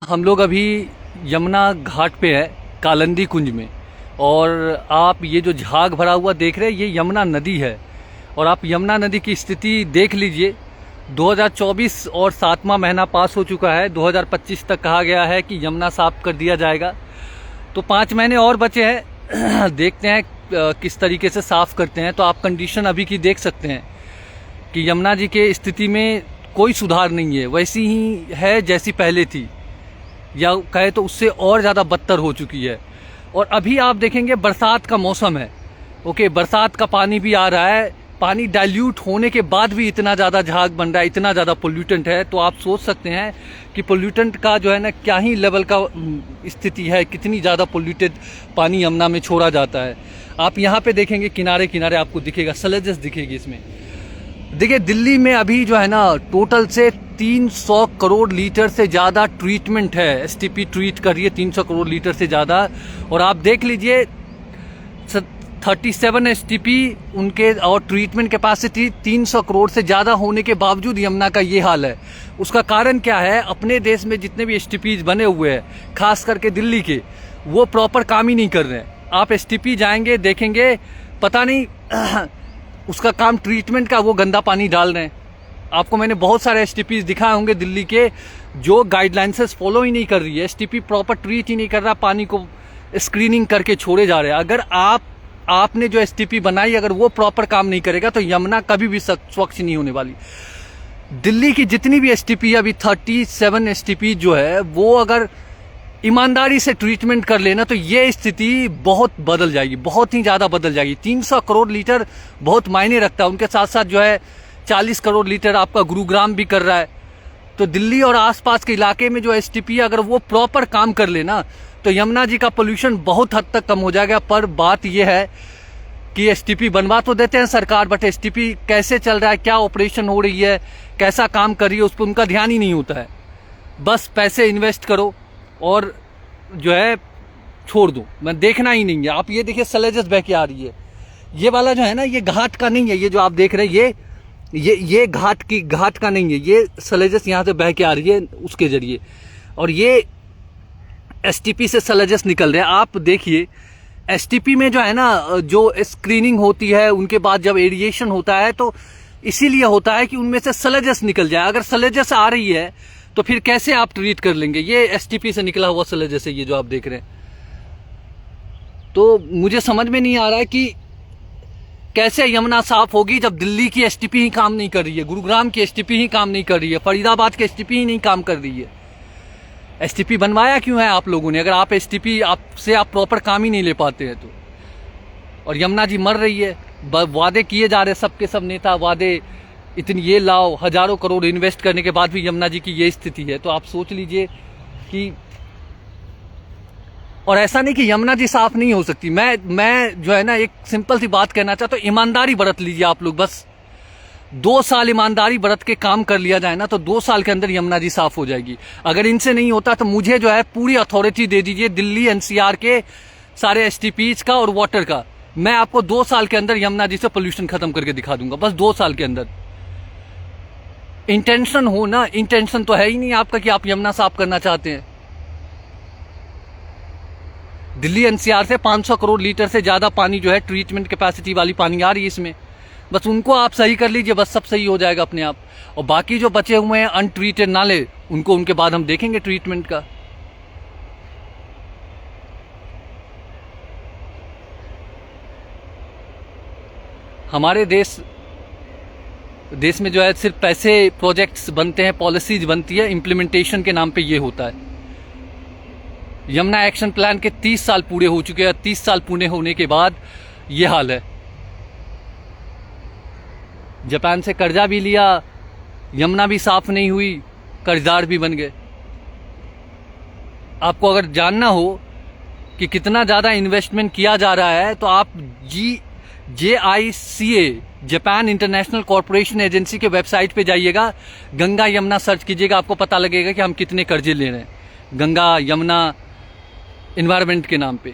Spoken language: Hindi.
हम लोग अभी यमुना घाट पे है, कालिंदी कुंज में। और आप ये जो झाग भरा हुआ देख रहे हैं, ये यमुना नदी है। और आप यमुना नदी की स्थिति देख लीजिए। 2024 और 7वां महीना पास हो चुका है। 2025 तक कहा गया है कि यमुना साफ कर दिया जाएगा, तो 5 महीने और बचे हैं। देखते हैं किस तरीके से साफ करते हैं। तो आप कंडीशन अभी की देख सकते हैं कि यमुना जी के स्थिति में कोई सुधार नहीं है, वैसी ही है जैसी पहले थी, या कहे तो उससे और ज़्यादा बदतर हो चुकी है। और अभी आप देखेंगे बरसात का मौसम है, ओके, बरसात का पानी भी आ रहा है। पानी डाइल्यूट होने के बाद भी इतना ज़्यादा झाग बन रहा है, इतना ज़्यादा पोल्यूटेंट है। तो आप सोच सकते हैं कि पोल्यूटेंट का जो है ना, क्या ही लेवल का स्थिति है, कितनी ज़्यादा पोल्यूटेड पानी यमुना में छोड़ा जाता है। आप यहाँ पे देखेंगे किनारे किनारे आपको दिखेगा, सलेजेस दिखेगी इसमें। देखिए दिल्ली में अभी जो है ना, टोटल से 300 करोड़ लीटर से ज़्यादा ट्रीटमेंट है। एसटीपी ट्रीट कर रही है 300 करोड़ लीटर से ज़्यादा। और आप देख लीजिए 37 एसटीपी उनके, और ट्रीटमेंट कैपेसिटी 300 करोड़ से ज़्यादा होने के बावजूद यमुना का ये हाल है। उसका कारण क्या है? अपने देश में जितने भी एसटीपीज बने हुए हैं, खास करके दिल्ली के, वो प्रॉपर काम ही नहीं कर रहे हैं। आप एसटीपी जाएंगे देखेंगे, पता नहीं उसका काम ट्रीटमेंट का, वो गंदा पानी डाल रहे हैं। आपको मैंने बहुत सारे एसटीपी दिखाए होंगे दिल्ली के, जो गाइडलाइंसेस फॉलो ही नहीं कर रही है। एसटीपी प्रॉपर ट्रीट ही नहीं कर रहा, पानी को स्क्रीनिंग करके छोड़े जा रहे हैं। अगर आपने जो एसटीपी बनाई, अगर वो प्रॉपर काम नहीं करेगा तो यमुना कभी भी स्वच्छ नहीं होने वाली। दिल्ली की जितनी भी एसटीपी, अभी 37 एसटीपी जो है, वो अगर ईमानदारी से ट्रीटमेंट कर लेना तो ये स्थिति बहुत बदल जाएगी, बहुत ही ज़्यादा बदल जाएगी। 300 करोड़ लीटर बहुत मायने रखता है। उनके साथ साथ जो है 40 करोड़ लीटर आपका गुरुग्राम भी कर रहा है। तो दिल्ली और आसपास के इलाके में जो एसटीपी, अगर वो प्रॉपर काम कर लेना तो यमुना जी का पोल्यूशन बहुत हद तक कम हो जाएगा। पर बात यह है कि एसटीपी बनवा तो देते हैं सरकार, बट एसटीपी कैसे चल रहा है, क्या ऑपरेशन हो रही है, कैसा काम कर रही है, उस पर उनका ध्यान ही नहीं होता है। बस पैसे इन्वेस्ट करो और जो है छोड़ दो, मैं देखना ही नहीं है। आप ये देखिए सलेजेस बह के आ रही है। ये वाला जो है ना, ये घाट का नहीं है। ये जो आप देख रहे हैं, ये घाट का नहीं है। ये सलेजेस यहाँ से बह के आ रही है उसके जरिए, और ये एसटीपी से सलेजेस निकल रहे हैं। आप देखिए एसटीपी में जो है ना, जो स्क्रीनिंग होती है, उनके बाद जब एरिएशन होता है, तो इसीलिए होता है कि उनमें से सलेजेस निकल जाए। अगर सलेजेस आ रही है तो फिर कैसे आप ट्रीट कर लेंगे? ये एसटीपी से निकला हुआ सलेजेस है, ये जो आप देख रहे हैं। तो मुझे समझ में नहीं आ रहा है कि कैसे यमुना साफ होगी जब दिल्ली की एसटीपी ही काम नहीं कर रही है, गुरुग्राम की एसटीपी ही काम नहीं कर रही है, फरीदाबाद की एसटीपी ही नहीं काम कर रही है। एसटीपी बनवाया क्यों है आप लोगों ने, अगर आप एसटीपी आपसे आप प्रॉपर काम ही नहीं ले पाते हैं तो? और यमुना जी मर रही है। वादे किए जा रहे सबके सब नेता, वादे इतनी ये लाओ, हजारों करोड़ इन्वेस्ट करने के बाद भी यमुना जी की ये स्थिति है। तो आप सोच लीजिए कि, और ऐसा नहीं कि यमुना जी साफ नहीं हो सकती। मैं जो है ना, एक सिंपल सी बात कहना चाहता हूँ, ईमानदारी बरत लीजिए आप लोग। बस 2 साल ईमानदारी बरत के काम कर लिया जाए ना, तो 2 साल के अंदर यमुना जी साफ हो जाएगी। अगर इनसे नहीं होता तो मुझे जो है पूरी अथॉरिटी दे दीजिए दिल्ली एनसीआर के सारे एसटीपीज का और वाटर का। मैं आपको 2 साल के अंदर यमुना जी से पोल्यूशन खत्म करके दिखा दूंगा, बस 2 साल के अंदर। इंटेंशन हो ना, इंटेंशन तो है ही नहीं आपका कि आप यमुना साफ करना चाहते हैं। दिल्ली एनसीआर से 500 करोड़ लीटर से ज्यादा पानी जो है, ट्रीटमेंट कैपेसिटी वाली पानी आ रही है इसमें। बस उनको आप सही कर लीजिए, बस सब सही हो जाएगा अपने आप। और बाकी जो बचे हुए हैं अनट्रीटेड नाले, उनको उनके बाद हम देखेंगे ट्रीटमेंट का। हमारे देश में जो है सिर्फ पैसे, प्रोजेक्ट्स बनते हैं, पॉलिसीज बनती है, इम्प्लीमेंटेशन के नाम पे ये होता है। यमुना एक्शन प्लान के 30 साल पूरे हो चुके हैं। 30 साल पूरे होने के बाद ये हाल है। जापान से कर्जा भी लिया, यमुना भी साफ नहीं हुई, कर्जदार भी बन गए। आपको अगर जानना हो कि कितना ज़्यादा इन्वेस्टमेंट किया जा रहा है, तो आप JICA, Japan international corporation agency के वेबसाइट पे जाइएगा, गंगा यमुना सर्च कीजिएगा, आपको पता लगेगा कि हम कितने कर्जे ले रहे हैं गंगा यमुना एनवायरनमेंट के नाम पे।